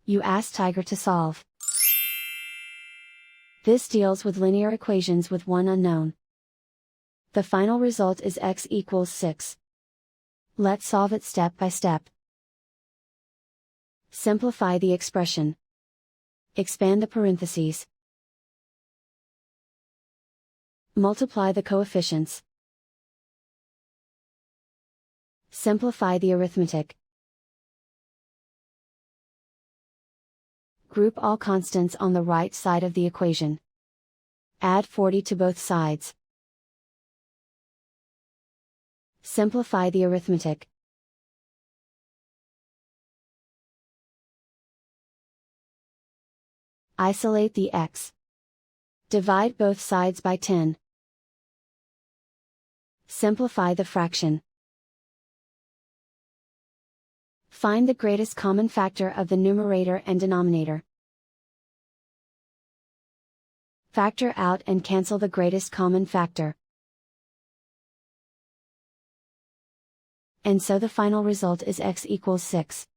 You ask Tiger to solve. This deals with linear equations with one unknown. The final result is x equals 6. Let's solve it step by step. Simplify the expression. Expand the parentheses. Multiply the coefficients. Simplify the arithmetic. Group all constants on the right side of the equation. Add 40 to both sides. Simplify the arithmetic. Isolate the x. Divide both sides by 10. Simplify the fraction. Find the greatest common factor of the numerator and denominator. Factor out and cancel the greatest common factor. And so the final result is x equals 6.